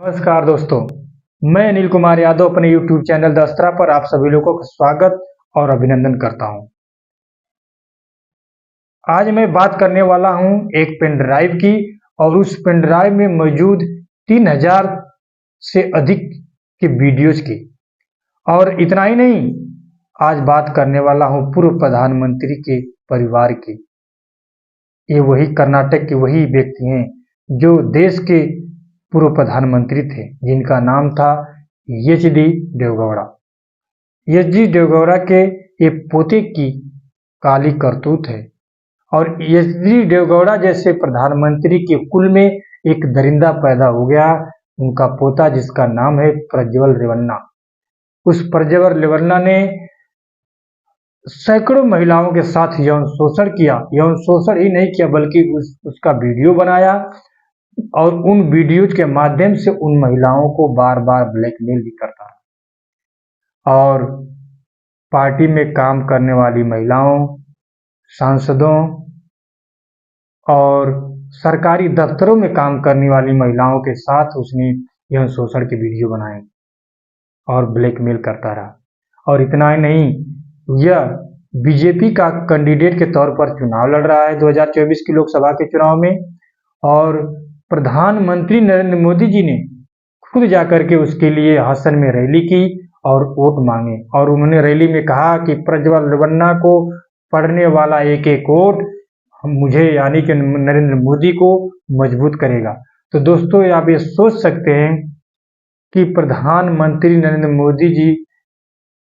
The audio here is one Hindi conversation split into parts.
नमस्कार दोस्तों, मैं अनिल कुमार यादव अपने YouTube चैनल दस्तरा पर आप सभी लोगों का स्वागत और अभिनंदन करता हूं। आज मैं बात करने वाला हूं एक पेन ड्राइव की और उस पेन ड्राइव में मौजूद 3000 से अधिक के वीडियोज की। और इतना ही नहीं, आज बात करने वाला हूं पूर्व प्रधानमंत्री के परिवार की। ये वही कर्नाटक के वही व्यक्ति हैं जो देश के पूर्व प्रधानमंत्री थे, जिनका नाम था एच.डी. देवेगौड़ा। एच.डी. देवेगौड़ा के ये पोते की काली करतूत है। और एच.डी. देवेगौड़ा जैसे प्रधानमंत्री के कुल में एक दरिंदा पैदा हो गया, उनका पोता जिसका नाम है प्रज्वल रेवन्ना। उस प्रज्वल रेवन्ना ने सैकड़ों महिलाओं के साथ यौन शोषण किया। यौन शोषण ही नहीं किया बल्कि उसका वीडियो बनाया और उन वीडियोज के माध्यम से उन महिलाओं को बार बार ब्लैकमेल भी करता है। और पार्टी में काम करने वाली महिलाओं, सांसदों और सरकारी दफ्तरों में काम करने वाली महिलाओं के साथ उसने यौन शोषण के वीडियो बनाए और ब्लैकमेल करता रहा। और इतना ही नहीं, यह बीजेपी का कैंडिडेट के तौर पर चुनाव लड़ रहा है 2024 की लोकसभा के चुनाव में। और प्रधानमंत्री नरेंद्र मोदी जी ने खुद जाकर के उसके लिए हासन में रैली की और वोट मांगे। और उन्होंने रैली में कहा कि प्रज्वल रेवन्ना को पढ़ने वाला एक एक वोट मुझे यानी कि नरेंद्र मोदी को मजबूत करेगा। तो दोस्तों, आप ये सोच सकते हैं कि प्रधानमंत्री नरेंद्र मोदी जी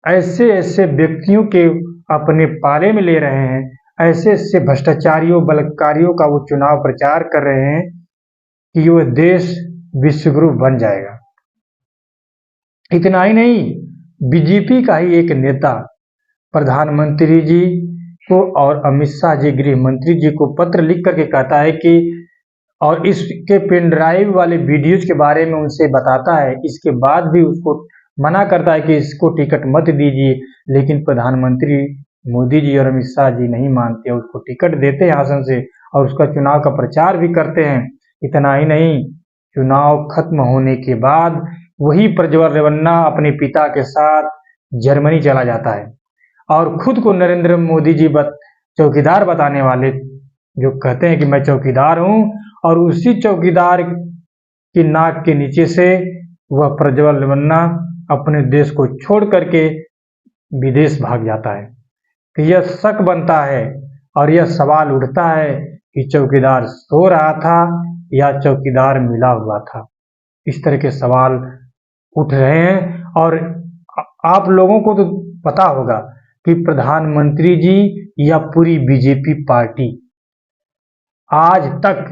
ऐसे ऐसे व्यक्तियों के अपने पाले में ले रहे हैं, ऐसे ऐसे भ्रष्टाचारियों बलात्कारियों का वो चुनाव प्रचार कर रहे हैं कि वो देश विश्वगुरु बन जाएगा। इतना ही नहीं, बीजेपी का ही एक नेता प्रधानमंत्री जी को और अमित शाह जी गृह मंत्री जी को पत्र लिख करके कहता है कि और इसके पेन ड्राइव वाले वीडियोज के बारे में उनसे बताता है। इसके बाद भी उसको मना करता है कि इसको टिकट मत दीजिए, लेकिन प्रधानमंत्री मोदी जी और अमित शाह जी नहीं मानते, उसको टिकट देते हैं हासन से और उसका चुनाव का प्रचार भी करते हैं। इतना ही नहीं, चुनाव खत्म होने के बाद वही प्रज्वल रेवन्ना अपने पिता के साथ जर्मनी चला जाता है और खुद को नरेंद्र मोदी जी चौकीदार बताने वाले, जो कहते हैं कि मैं चौकीदार हूं, और उसी चौकीदार की नाक के नीचे से वह प्रज्वल रेवन्ना अपने देश को छोड़ करके विदेश भाग जाता है। तो यह शक बनता है और यह सवाल उठता है कि चौकीदार सो रहा था या चौकीदार मिला हुआ था। इस तरह के सवाल उठ रहे हैं। और आप लोगों को तो पता होगा कि प्रधानमंत्री जी या पूरी बीजेपी पार्टी आज तक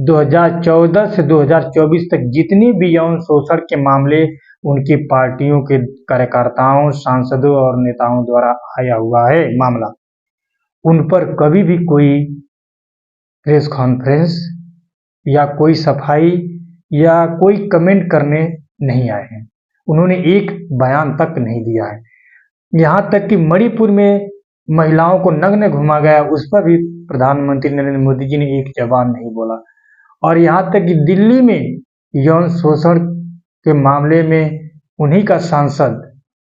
2014 से 2024 तक जितनी भी यौन शोषण के मामले उनकी पार्टियों के कार्यकर्ताओं, सांसदों और नेताओं द्वारा आया हुआ है मामला, उन पर कभी भी कोई प्रेस कॉन्फ्रेंस या कोई सफाई या कोई कमेंट करने नहीं आए हैं। उन्होंने एक बयान तक नहीं दिया है। यहाँ तक कि मणिपुर में महिलाओं को नग्न घुमा गया, उस पर भी प्रधानमंत्री नरेंद्र मोदी जी ने एक जबान नहीं बोला। और यहाँ तक कि दिल्ली में यौन शोषण के मामले में उन्हीं का सांसद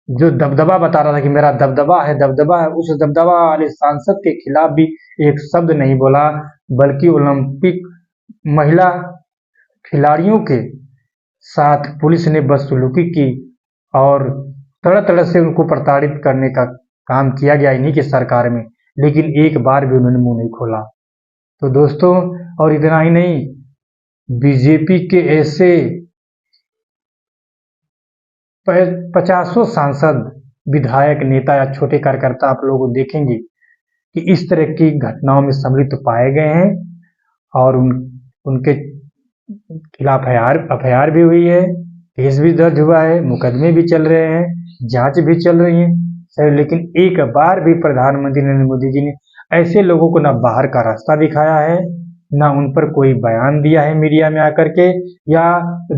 जो दबदबा बता रहा था कि मेरा दबदबा है, उस दबदबा वाले सांसद के खिलाफ भी एक शब्द नहीं बोला, बल्कि ओलंपिक महिला खिलाड़ियों के साथ पुलिस ने बदसलूकी की और तरह तरह से उनको प्रताड़ित करने का काम किया गया इन्हीं की सरकार में, लेकिन एक बार भी उन्होंने मुंह नहीं खोला। तो दोस्तों, और इतना ही नहीं, बीजेपी के ऐसे 50 सांसद, विधायक, नेता या छोटे कार्यकर्ता आप लोग देखेंगे कि इस तरह की घटनाओं में सम्मिलित पाए गए हैं और उनके खिलाफ एफआईआर भी हुई है, केस भी दर्ज हुआ है, मुकदमे भी चल रहे हैं, जांच भी चल रही है सर। लेकिन एक बार भी प्रधानमंत्री नरेंद्र मोदी जी ने ऐसे लोगों को ना बाहर का रास्ता दिखाया है, ना उन पर कोई बयान दिया है मीडिया में आकर के, या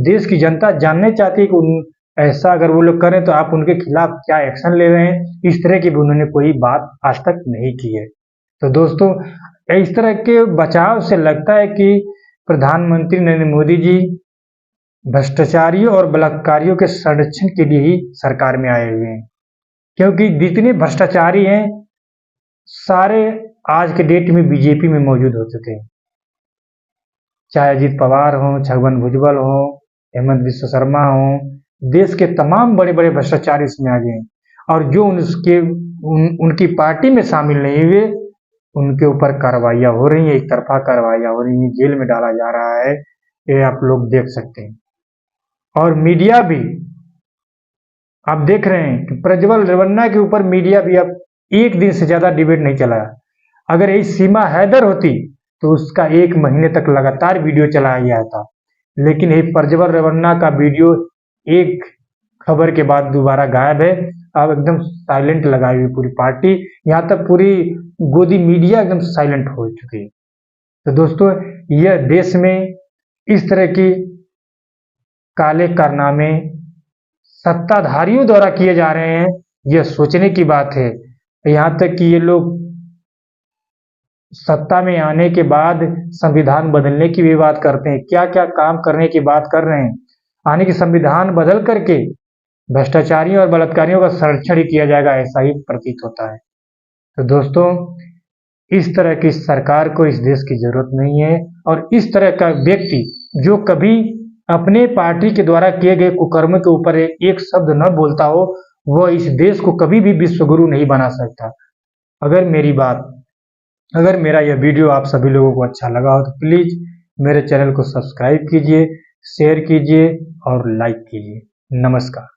देश की जनता जानने चाहती है कि ऐसा अगर वो लोग करें तो आप उनके खिलाफ क्या एक्शन ले रहे हैं। इस तरह की भी उन्होंने कोई बात आज तक नहीं की है। तो दोस्तों, इस तरह के बचाव से लगता है कि प्रधानमंत्री नरेंद्र मोदी जी भ्रष्टाचारियों और बलात्कारियों के संरक्षण के लिए ही सरकार में आए हुए हैं, क्योंकि जितने भ्रष्टाचारी हैं सारे आज के डेट में बीजेपी में मौजूद हो चुके हैं। चाहे अजीत पवार हों, छगन भुजबल हों, हेमंत विश्व शर्मा हों, देश के तमाम बड़े बड़े भ्रष्टाचारी इसमें आ गए हैं। और जो उनकी पार्टी में शामिल नहीं हुए उनके ऊपर कार्रवाइयाँ हो रही हैं, एक तरफा कार्रवाइयाँ हो रही हैं, जेल में डाला जा रहा है, ये आप लोग देख सकते हैं। और मीडिया भी आप देख रहे हैं कि प्रज्वल रेवन्ना के ऊपर मीडिया भी अब एक दिन से ज्यादा डिबेट नहीं चला। अगर यही सीमा हैदर होती तो उसका 1 महीने तक लगातार वीडियो चलाया गया था, लेकिन ये प्रज्वल रेवन्ना का वीडियो एक खबर के बाद दोबारा गायब है। अब एकदम साइलेंट लगाई हुई पूरी पार्टी, यहाँ तक पूरी गोदी मीडिया एकदम साइलेंट हो चुकी है। तो दोस्तों, यह देश में इस तरह की काले कारनामे सत्ताधारियों द्वारा किए जा रहे हैं, यह सोचने की बात है। यहाँ तक कि ये लोग सत्ता में आने के बाद संविधान बदलने की भी बात करते हैं, क्या क्या काम करने की बात कर रहे हैं। आने की संविधान बदल करके भ्रष्टाचारियों और बलात्कारियों का संरक्षण ही किया जाएगा, ऐसा ही प्रतीत होता है। तो दोस्तों, इस तरह की सरकार को इस देश की जरूरत नहीं है, और इस तरह का व्यक्ति जो कभी अपने पार्टी के द्वारा किए गए कुकर्म के ऊपर एक शब्द न बोलता हो, वह इस देश को कभी भी विश्वगुरु नहीं बना सकता। अगर मेरा यह वीडियो आप सभी लोगों को अच्छा लगा हो तो प्लीज मेरे चैनल को सब्सक्राइब कीजिए, शेयर कीजिए और लाइक कीजिए। नमस्कार।